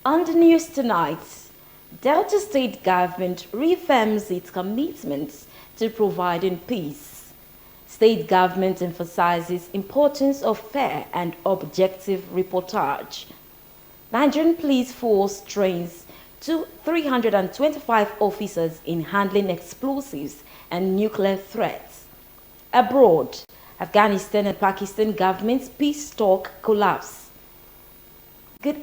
On the news tonight, Delta State government reaffirms its commitment to providing peace. State government emphasizes importance of fair and objective reportage. Nigerian police force trains to 325 officers in handling explosives and nuclear threats. Abroad, Afghanistan and Pakistan governments' peace talk collapse. Good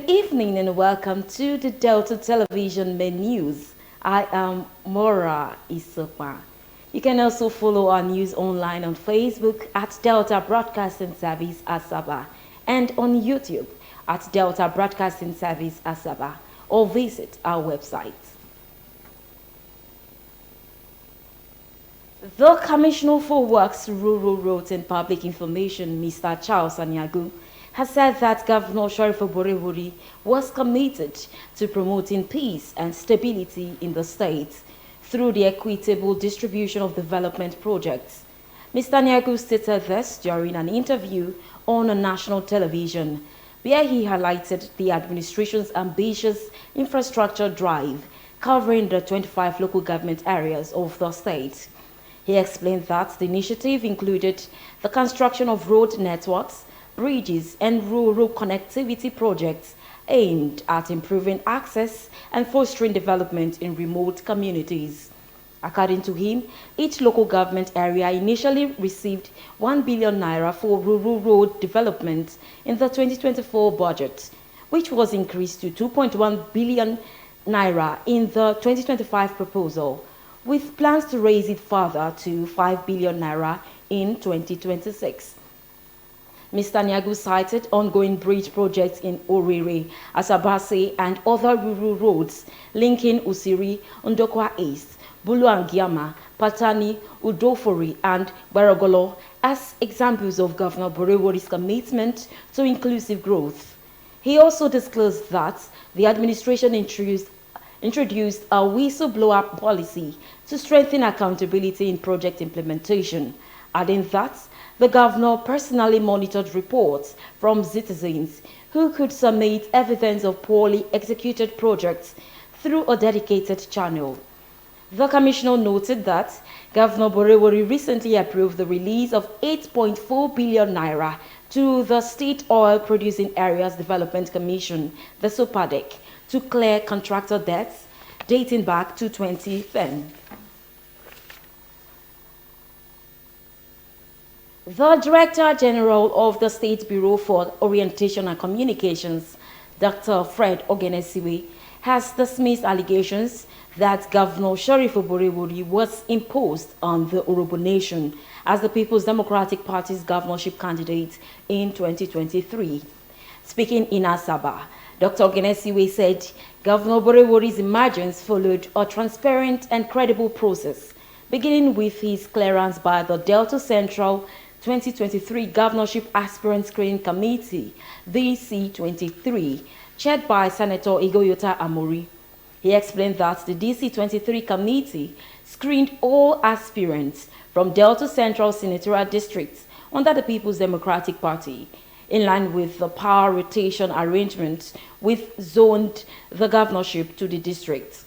evening and welcome to the Delta Television Main News. I am Mora Isopa. You can also follow our news online on Facebook at Delta Broadcasting Service Asaba and on YouTube at Delta Broadcasting Service Asaba or visit our website. The Commissioner for Works, Rural Roads and Public Information, Mr. Charles Anyagu, has said that Governor Sharifa Borewuri was committed to promoting peace and stability in the state through the equitable distribution of development projects. Mr. Nyagu stated this during an interview on a national television, where he highlighted the administration's ambitious infrastructure drive covering the 25 local government areas of the state. He explained that the initiative included the construction of road networks, bridges, and rural connectivity projects aimed at improving access and fostering development in remote communities. According to him, each local government area initially received 1 billion naira for rural road development in the 2024 budget, which was increased to 2.1 billion naira in the 2025 proposal, with plans to raise it further to 5 billion naira in 2026. Mr. Nyagu cited ongoing bridge projects in Orere, Asabase, and other rural roads linking Usiri, Ndokwa East, Buluangiama, Patani, Udofori, and Baragolo as examples of Governor Borewori's commitment to inclusive growth. He also disclosed that the administration introduced a whistleblower policy to strengthen accountability in project implementation, adding that the governor personally monitored reports from citizens who could submit evidence of poorly executed projects through a dedicated channel. The commissioner noted that Governor Borewori recently approved the release of 8.4 billion naira to the State Oil Producing Areas Development Commission, the SOPADEC, to clear contractor debts dating back to 2010. The Director General of the State Bureau for Orientation and Communications, Dr. Fred Ogenesiwe, has dismissed allegations that Governor Sharifa Borewori was imposed on the Urhobo Nation as the People's Democratic Party's governorship candidate in 2023. Speaking in Asaba, Dr. Ogenesiwe said Governor Borewori's emergence followed a transparent and credible process, beginning with his clearance by the Delta Central 2023 Governorship Aspirant Screening Committee, DC-23, chaired by Senator Igoyota Amori. He explained that the DC-23 committee screened all aspirants from Delta Central Senatorial Districts under the People's Democratic Party, in line with the power rotation arrangement which zoned the governorship to the district.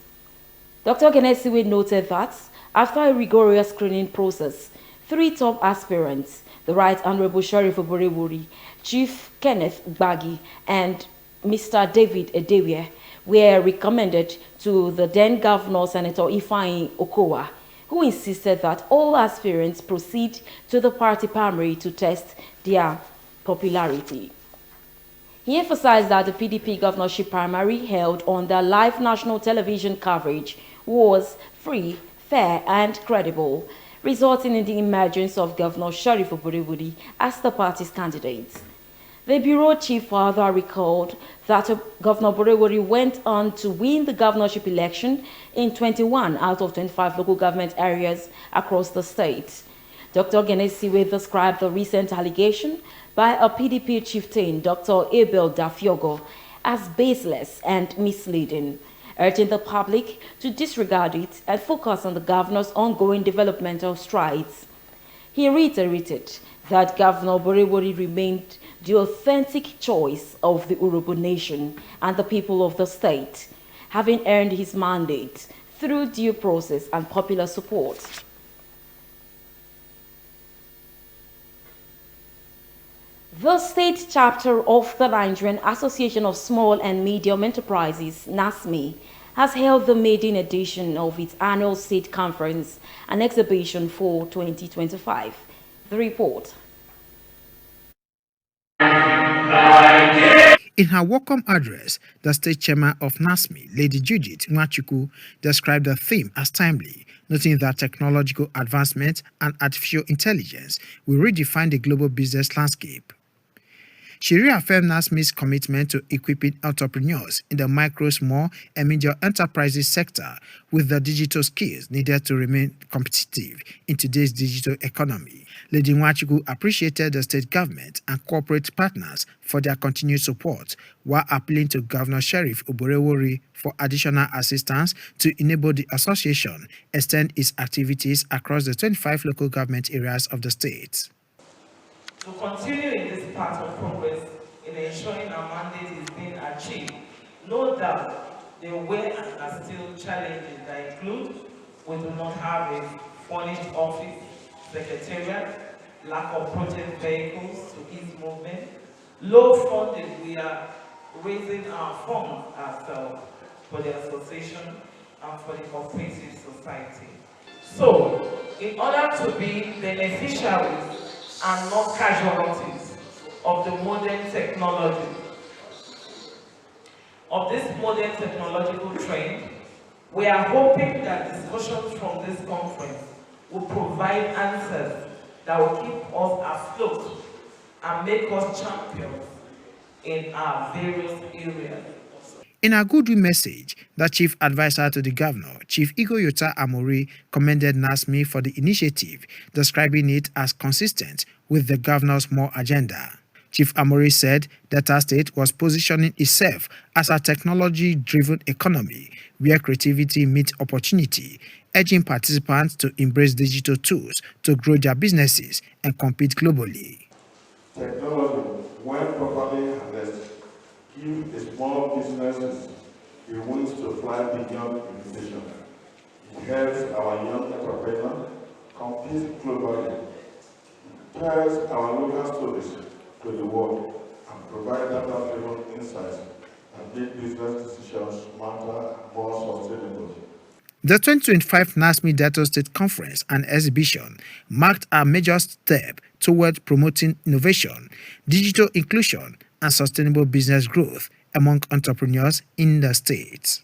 Dr. Ogenesiwe noted that after a rigorous screening process, 3 top aspirants, the Right Honorable Sharifa Borewori, Chief Kenneth Gbagi, and Mr. David Edewie, were recommended to the then Governor Senator Ifeanyi Okowa, who insisted that all aspirants proceed to the party primary to test their popularity. He emphasized that the PDP governorship primary held under live national television coverage was free, fair, and credible, resulting in the emergence of Governor Sharifa Borewori as the party's candidate. The bureau chief further recalled that Governor Borewori went on to win the governorship election in 21 out of 25 local government areas across the state. Dr. Ogenesiwe described the recent allegation by a PDP chieftain, Dr. Abel Dafiogo, as baseless and misleading, urging the public to disregard it and focus on the governor's ongoing developmental strides. He reiterated that Governor Borewori remained the authentic choice of the Urhobo nation and the people of the state, having earned his mandate through due process and popular support. The state chapter of the Nigerian Association of Small and Medium Enterprises, NASME, has held the maiden edition of its annual state conference and exhibition for 2025. The report. In her welcome address, the state chairman of NASME, Lady Judith Nwachukwu, described the theme as timely, noting that technological advancement and artificial intelligence will redefine the global business landscape. She reaffirmed NASME's commitment to equipping entrepreneurs in the micro, small, and medium enterprises sector with the digital skills needed to remain competitive in today's digital economy. Lady Nwachukwu appreciated the state government and corporate partners for their continued support, while appealing to Governor Sheriff Oborevwori for additional assistance to enable the association extend its activities across the 25 local government areas of the state. To continue in this path of progress in ensuring our mandate is being achieved, no doubt there were and are still challenges that include we do not have a furnished office, secretariat, lack of project vehicles to ease movement, low funding. We are raising our funds ourselves for the association and for the cooperative society. So, in order to be beneficiaries and not casualties of the modern technology, of this modern technological trend, we are hoping that discussions from this conference will provide answers that will keep us afloat and make us champions in our various areas. In a goodwill message, the chief advisor to the governor, Chief Igoyota Amori, commended NASME for the initiative, describing it as consistent with the governor's more agenda. Chief Amori said Delta State was positioning itself as a technology-driven economy where creativity meets opportunity, urging participants to embrace digital tools to grow their businesses and compete globally. Technology, when properly harnessed, gives the small businesses the wings to fly beyond limitation. It helps our young entrepreneurs compete globally. It tells our local stories to the world and provides data-driven insights and make business decisions smarter and more sustainable. The 2025 NASME Delta State Conference and Exhibition marked a major step toward promoting innovation, digital inclusion, and sustainable business growth among entrepreneurs in the state.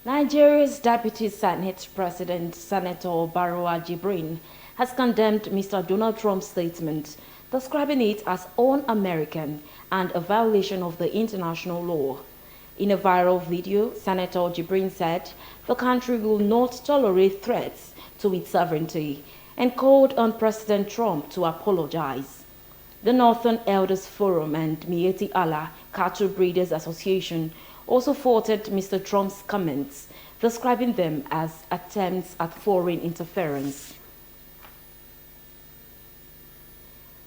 Nigeria's Deputy Senate President, Senator Barrow Jibrin, has condemned Mr. Donald Trump's statement, describing it as un-American and a violation of the international law. In a viral video, Senator Jibrin said the country will not tolerate threats to its sovereignty and called on President Trump to apologize. The Northern Elders Forum and Miyetti Allah Cattle Breeders Association also faulted Mr. Trump's comments, describing them as attempts at foreign interference.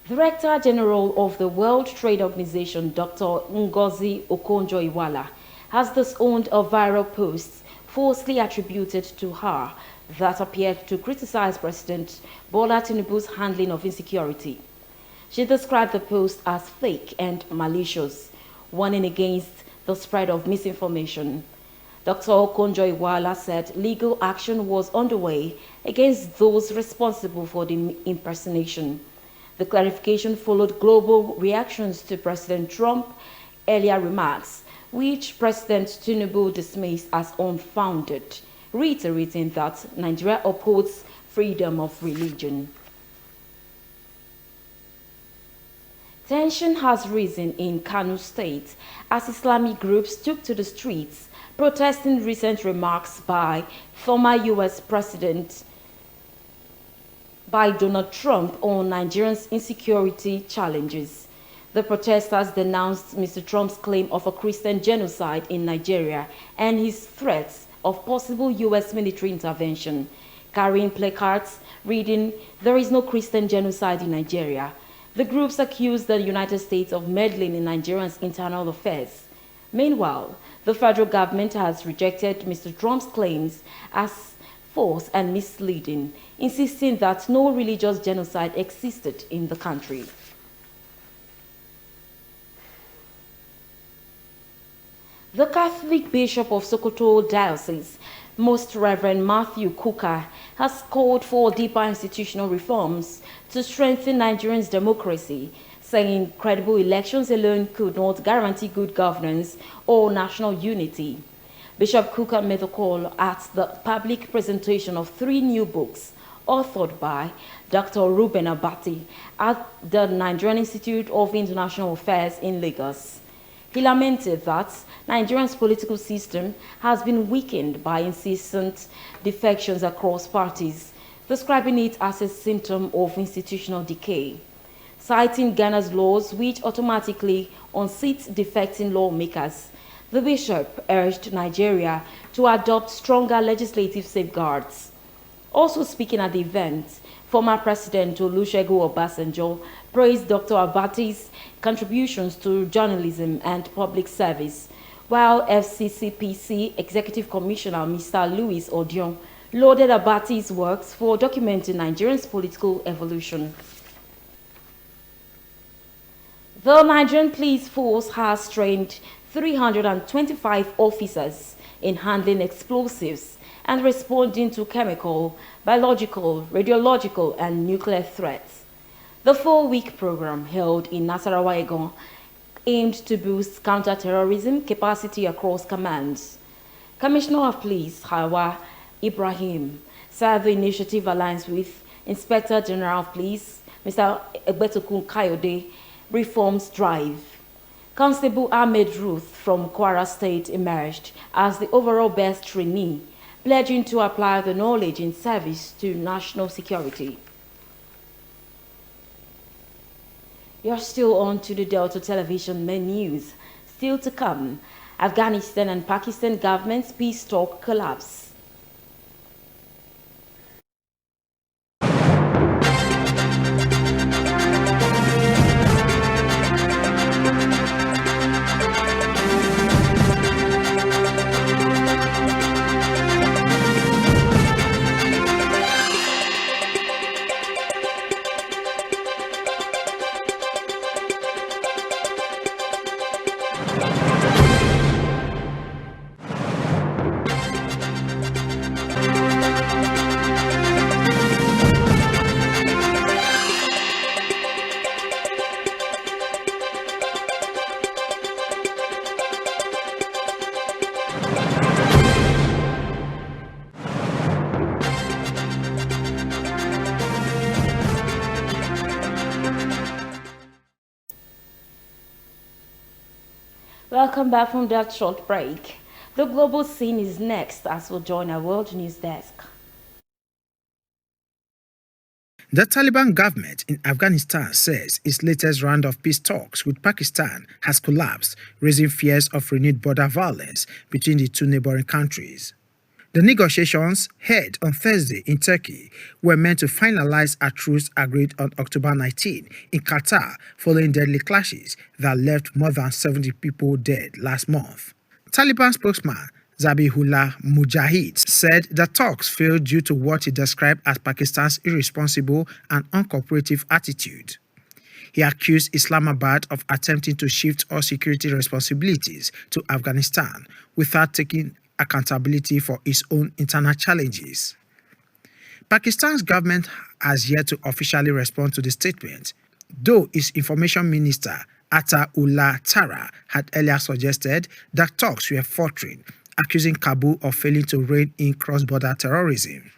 Director General of the World Trade Organization, Dr. Ngozi Okonjo-Iweala, has disowned a viral post falsely attributed to her that appeared to criticize President Bola Tinubu's handling of insecurity. She described the post as fake and malicious, warning against the spread of misinformation. Dr. Okonjo-Iweala said legal action was underway against those responsible for the impersonation. The clarification followed global reactions to President Trump's earlier remarks, which President Tinubu dismissed as unfounded, reiterating that Nigeria upholds freedom of religion. Tension has risen in Kano State as Islamic groups took to the streets protesting recent remarks by former U.S. President Donald Trump on Nigeria's insecurity challenges. The protesters denounced Mr. Trump's claim of a Christian genocide in Nigeria and his threats of possible U.S. military intervention, carrying placards reading, "There is no Christian genocide in Nigeria." The groups accused the United States of meddling in Nigerians' internal affairs. Meanwhile, the federal government has rejected Mr. Trump's claims as false and misleading, insisting that no religious genocide existed in the country. The Catholic Bishop of Sokoto Diocese, Most Reverend Matthew Kuka, has called for deeper institutional reforms to strengthen Nigerians' democracy, saying credible elections alone could not guarantee good governance or national unity. Bishop Kuka made the call at the public presentation of 3 new books authored by Dr. Ruben Abati at the Nigerian Institute of International Affairs in Lagos. He lamented that Nigeria's political system has been weakened by incessant defections across parties, describing it as a symptom of institutional decay. Citing Ghana's laws, which automatically unseat defecting lawmakers, the bishop urged Nigeria to adopt stronger legislative safeguards. Also speaking at the event, former President Olusegun Obasanjo praised Dr. Abati's contributions to journalism and public service, while FCCPC Executive Commissioner Mr. Louis Odion lauded Abati's works for documenting Nigeria's political evolution. The Nigerian Police Force has trained 325 officers in handling explosives and responding to chemical, biological, radiological, and nuclear threats. The 4-week program held in Nasarawa Egon aimed to boost counter-terrorism capacity across commands. Commissioner of Police Hawa Ibrahim said the initiative aligns with Inspector General of Police Mr. Egbetokun Kayode reforms drive. Constable Ahmed Ruth from Kwara State emerged as the overall best trainee, pledging to apply the knowledge in service to national security. You're still on to the Delta Television main news. Still to come, Afghanistan and Pakistan governments' peace talk collapse. Welcome back from that short break. The global scene is next as we'll join our World News Desk. The Taliban government in Afghanistan says its latest round of peace talks with Pakistan has collapsed, raising fears of renewed border violence between the two neighboring countries. The negotiations, held on Thursday in Turkey, were meant to finalize a truce agreed on October 19 in Qatar following deadly clashes that left more than 70 people dead last month. Taliban spokesman Zabihullah Mujahid said the talks failed due to what he described as Pakistan's irresponsible and uncooperative attitude. He accused Islamabad of attempting to shift all security responsibilities to Afghanistan without taking accountability for its own internal challenges. Pakistan's government has yet to officially respond to the statement, though its information minister Atta Ullah Tara had earlier suggested that talks were faltering, accusing Kabul of failing to rein in cross-border terrorism.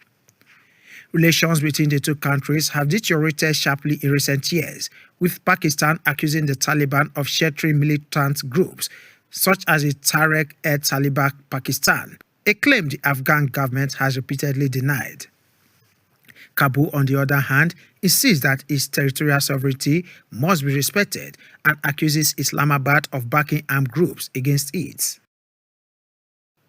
Relations between the two countries have deteriorated sharply in recent years, with Pakistan accusing the Taliban of sheltering militant groups such as the Tehrik-e-Taliban Pakistan, a claim the Afghan government has repeatedly denied. Kabul, on the other hand, insists that its territorial sovereignty must be respected and accuses Islamabad of backing armed groups against it.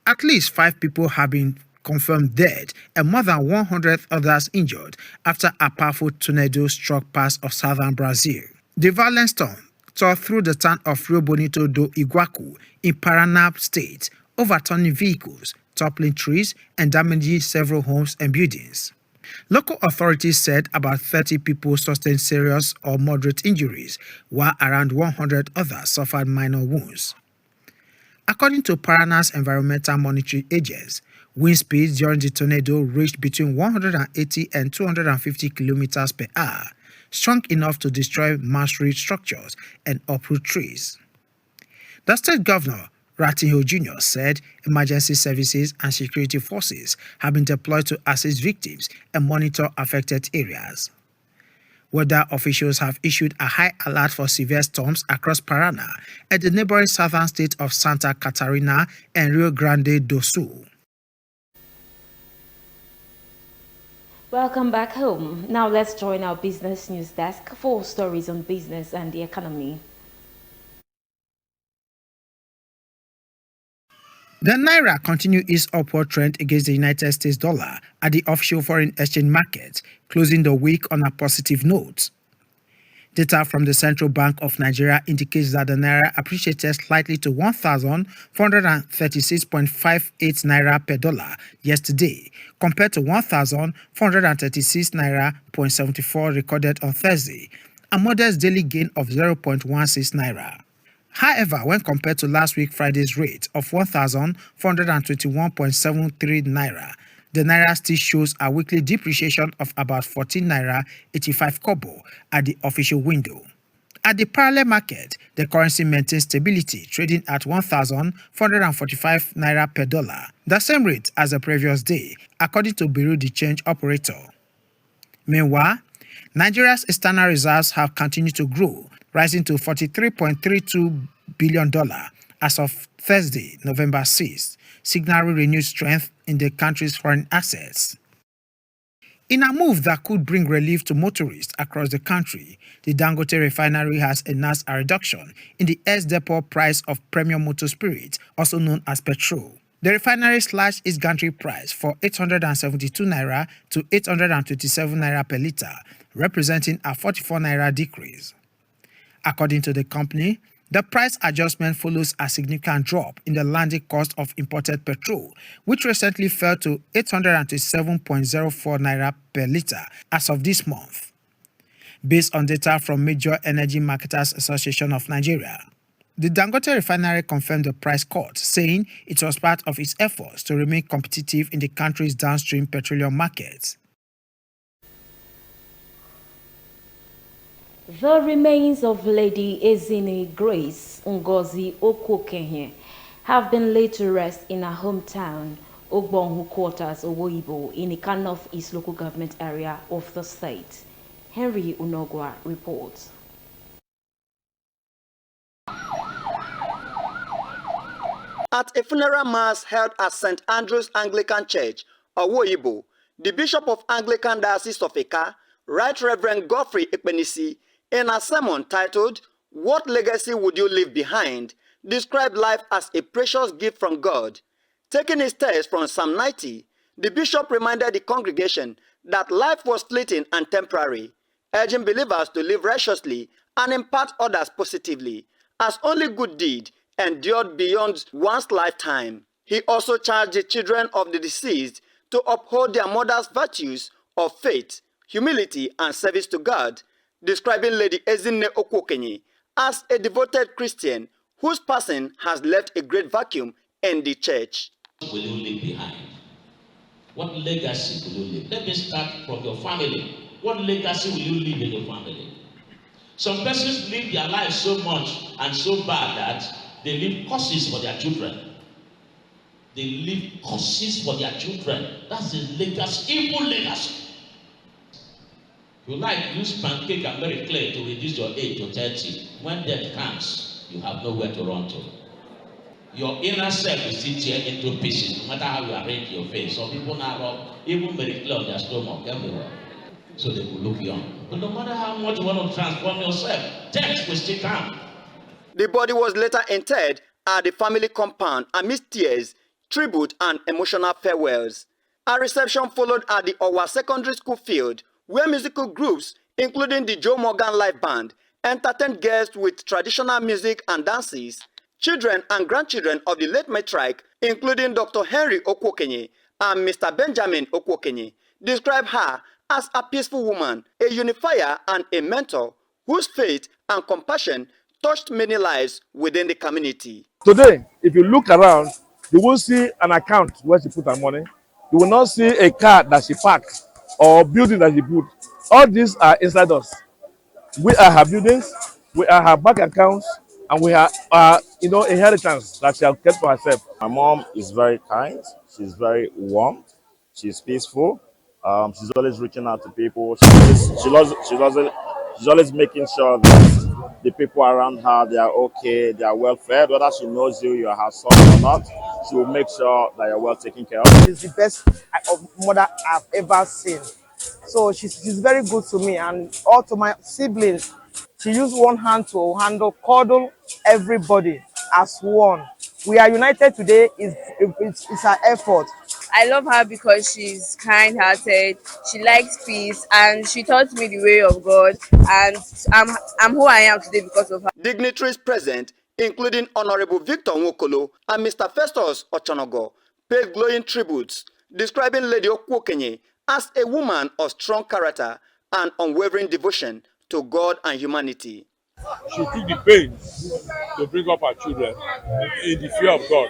At least 5 people have been confirmed dead and more than 100 others injured after a powerful tornado struck parts of southern Brazil. The violent storm tore through the town of Rio Bonito do Iguacu in Paraná State, overturning vehicles, toppling trees, and damaging several homes and buildings. Local authorities said about 30 people sustained serious or moderate injuries, while around 100 others suffered minor wounds. According to Paraná's Environmental Monitoring Agency, wind speeds during the tornado reached between 180 and 250 kilometers per hour, strong enough to destroy mass-reed structures and uproot trees. The state governor, Ratinho Jr., said emergency services and security forces have been deployed to assist victims and monitor affected areas. Weather officials have issued a high alert for severe storms across Paraná and the neighboring southern state of Santa Catarina and Rio Grande do Sul. Welcome back home. Now let's join our business news desk for stories on business and the economy. The Naira continued its upward trend against the United States dollar at the offshore foreign exchange market, closing the week on a positive note. Data from the Central Bank of Nigeria indicates that the Naira appreciated slightly to 1,436.58 Naira per dollar yesterday, compared to 1,436 Naira.74 recorded on Thursday, a modest daily gain of 0.16 Naira. However, when compared to last week Friday's rate of 1,421.73 Naira, the Naira still shows a weekly depreciation of about 14 Naira 85 kobo at the official window. At the parallel market, the currency maintains stability, trading at 1,445 Naira per dollar, the same rate as the previous day, according to Bureau de Change operator. Meanwhile, Nigeria's external reserves have continued to grow, rising to $43.32 billion as of Thursday, November 6th, signaling renewed strength in the country's foreign assets. In a move that could bring relief to motorists across the country, the Dangote refinery has announced a reduction in the ex-depot price of premium motor spirit, also known as petrol. The refinery slashed its gantry price for 872 Naira to 827 Naira per litre, representing a 44 Naira decrease. According to the company, the price adjustment follows a significant drop in the landing cost of imported petrol, which recently fell to 827.04 Naira per litre as of this month, based on data from Major Energy Marketers Association of Nigeria. The Dangote refinery confirmed the price cut, saying it was part of its efforts to remain competitive in the country's downstream petroleum markets. The remains of Lady Ezinne Grace Ngozi Okokenye have been laid to rest in her hometown, Ogbonhu Quarters, Owoibo, in the North-East local government area of the state. Henry Unogwa reports. At a funeral mass held at St. Andrew's Anglican Church, Owoibo, the Bishop of Anglican Diocese of Eka, Right Reverend Godfrey Ekpenisi, in a sermon titled, "What Legacy Would You Leave Behind?" described life as a precious gift from God. Taking his text from Psalm 90, the bishop reminded the congregation that life was fleeting and temporary, urging believers to live righteously and impact others positively, as only good deed endured beyond one's lifetime. He also charged the children of the deceased to uphold their mother's virtues of faith, humility, and service to God, describing Lady Ezinne Okokenye as a devoted Christian whose passing has left a great vacuum in the church. What will you leave behind? What legacy will you leave? Let me start from your family. What legacy will you leave in your family? Some persons live their life so much and so bad that they leave curses for their children. They leave curses for their children. That's a legacy, evil legacy. You like use pancake and very clear to reduce your age to 30. When death comes, you have nowhere to run to. Your inner self is still tear into pieces, no matter how you arrange your face. Some people now rub even very clear on their stomach everywhere, so they will look young. But no matter how much you want to transform yourself, death will still come. The body was later interred at the family compound amidst tears, tribute, and emotional farewells. A reception followed at the Owa Secondary School field, where musical groups, including the Joe Morgan Live Band, entertained guests with traditional music and dances. Children and grandchildren of the late matriarch, including Dr. Henry Okwokenye and Mr. Benjamin Okwokenye, describe her as a peaceful woman, a unifier and a mentor whose faith and compassion touched many lives within the community. Today, if you look around, you will see an account where she put her money. You will not see a car that she parked or building that she built. All these are inside us. We are her buildings, we are her bank accounts, and we are inheritance that she has kept for herself. My mom is very kind. She's very warm. She's peaceful. She's always reaching out to people. She's always making sure that the people around her, they are okay, they are well fed. Whether she knows you, you're her son or not, she will make sure that you're well taken care of. She's the best mother I've ever seen. So she's very good to me and all to my siblings. She used one hand to cuddle everybody as one. We are united today. It's her effort. I love her because she's kind-hearted, she likes peace, and she taught me the way of God, and I'm who I am today because of her. Dignitaries present, including Honorable Victor Nwokolo and Mr. Festus Ochonogo, paid glowing tributes, describing Lady Okwokenye as a woman of strong character and unwavering devotion to God and humanity. She took the pain to bring up her children in the fear of God,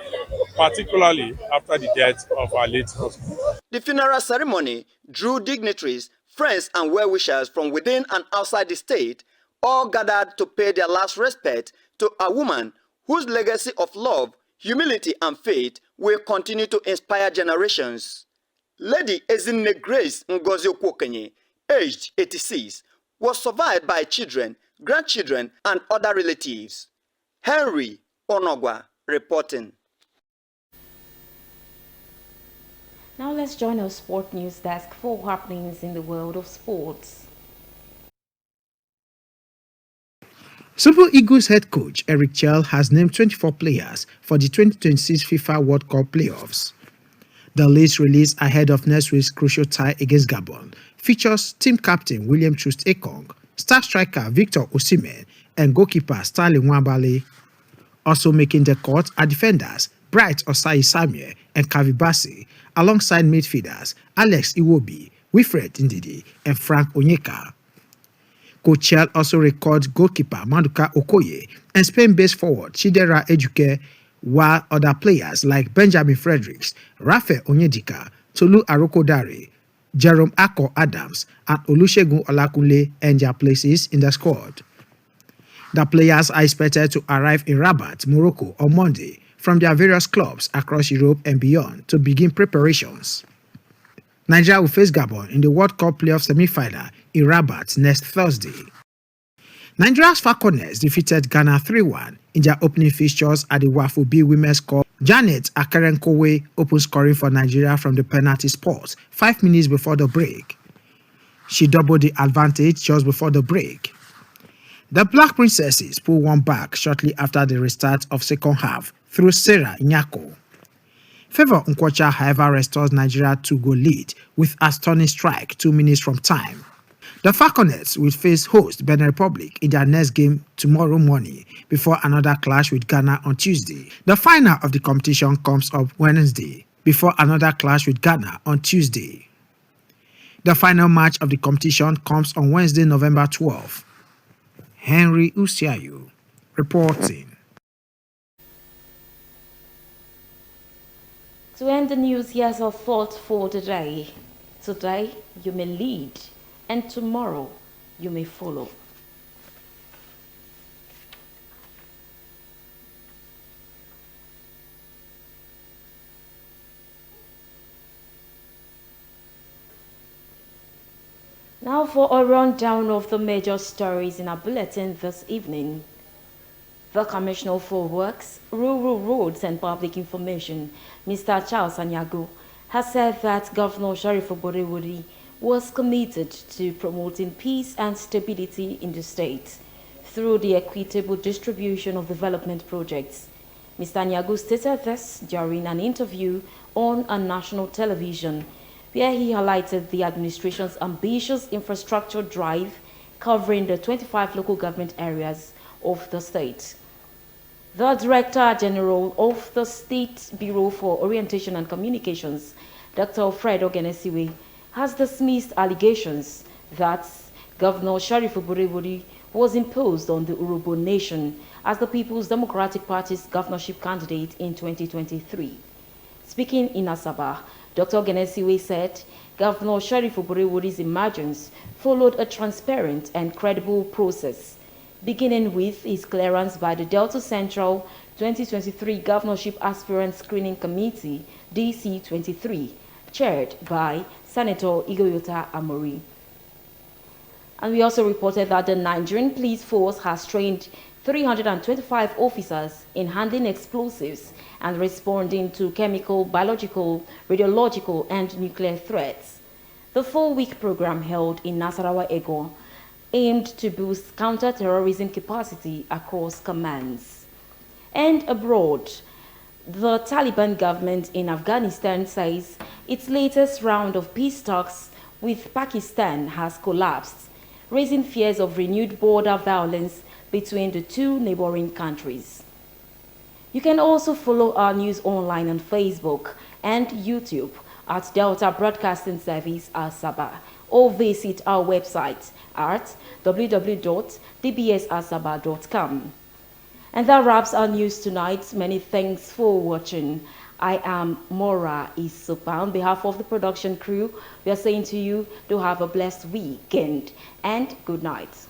particularly after the death of her late husband. The funeral ceremony drew dignitaries, friends and well-wishers from within and outside the state, all gathered to pay their last respect to a woman whose legacy of love, humility and faith will continue to inspire generations. Lady Ezinne Grace Ngozi Okwokenye, aged 86, was survived by children, grandchildren and other relatives. Henry Onogwa reporting. Now let's join our sport news desk for happenings in the world of sports. Super Eagles head coach Eric Chell has named 24 players for the 2026 FIFA World Cup playoffs. The list released ahead of next week's crucial tie against Gabon features team captain William Troost-Ekong, star striker Victor Osimhen, and goalkeeper Stanley Nwabali. Also making the cut are defenders Bright Osai Samuel and Kavi Bassi, alongside midfielders Alex Iwobi, Wilfred Ndidi, and Frank Onyeka. Coach Chell also records goalkeeper Maduka Okoye and Spain-based forward Chidera Ejuke, while other players like Benjamin Fredericks, Raphael Onyedika, Tolu Arokodare, Jerome Ako Adams, and Olusegun Olakunle earned their places in the squad. The players are expected to arrive in Rabat, Morocco on Monday from their various clubs across Europe and beyond to begin preparations. Nigeria will face Gabon in the World Cup playoff semi-final in Rabat next Thursday. Nigeria's Falconers defeated Ghana 3-1 in their opening fixtures at the WAFU B Women's Cup. Janet Akarenkowe opened scoring for Nigeria from the penalty spot 5 minutes before the break. She doubled the advantage just before the break. The Black Princesses pulled one back shortly after the restart of second half through Sarah Nyako. Favour Nkwocha, however, restores Nigeria 2-goal lead with a stunning strike 2 minutes from time. The Falconets will face host Benin Republic in their next game tomorrow morning before another clash with Ghana on Tuesday. The final of the competition comes up Wednesday before another clash with Ghana on Tuesday. The final match of the competition comes on Wednesday, November 12th. Henry Usiayu reporting. To end the news, here's our thought for today. Today, you may lead, and tomorrow, you may follow. Now for a rundown of the major stories in our bulletin this evening. The Commissioner for Works, Rural Roads and Public Information, Mr. Charles Anyago, has said that Governor Sheriff Oborevwori was committed to promoting peace and stability in the state through the equitable distribution of development projects. Mr. Anyago stated this during an interview on a national television where he highlighted the administration's ambitious infrastructure drive covering the 25 local government areas of the state. The Director General of the State Bureau for Orientation and Communications, Dr. Fred Ogenesiwe, has dismissed allegations that Governor Sharifu Burewuri was imposed on the Urhobo Nation as the People's Democratic Party's governorship candidate in 2023. Speaking in Asaba, Dr. Ogenesiwe said Governor Sharifu Burewuri's emergence followed a transparent and credible process, beginning with his clearance by the Delta Central 2023 Governorship Aspirant Screening Committee, DC-23, chaired by Senator Igoyota Amori. And we also reported that the Nigerian Police Force has trained 325 officers in handling explosives and responding to chemical, biological, radiological, and nuclear threats. The 4-week program held in Nasarawa Ego aimed to boost counter-terrorism capacity across commands. And abroad, the Taliban government in Afghanistan says its latest round of peace talks with Pakistan has collapsed, raising fears of renewed border violence between the two neighboring countries. You can also follow our news online on Facebook and YouTube at Delta Broadcasting Service Asaba, or visit our website at www.dbsasaba.com. And that wraps our news tonight. Many thanks for watching. I am Mora Isupa. On behalf of the production crew, we are saying to you, do have a blessed weekend and good night.